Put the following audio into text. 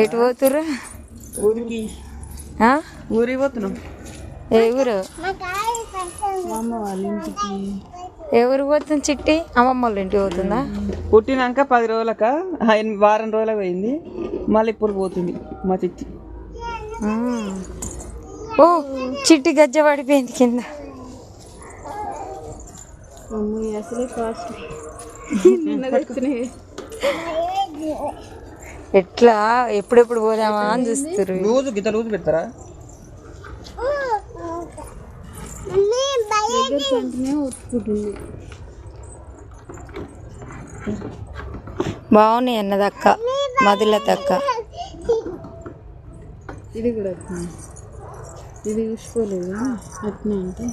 ఎటు పోతుర్రు? ఊరికి పోతున్నాం. ఏ ఊరు? అమ్మ వాళ్ళ ఇంటికి. ఏ ఊరికి పోతుంది చిట్టి? అమ్మమ్మ వాళ్ళ ఇంటికి పోతుందా? పుట్టినాక 10 రోజులక వారం రోజులకు పోయింది. మళ్ళీ ఇప్పుడు పోతుంది మా చిట్టి. ఓ చిట్టి గజ్జ పడిపోయింది కింద. అసలే కాస్ట్ ఎట్లా ఎప్పుడెప్పుడు పోదామా అని చూస్తారు. రోజు గిత రోజు పెడతారా? బాగున్నాయి అన్నదక్క, మధులతక్క. ఇది కూడా ఇది చూసుకోలేదు అట్నే అంటే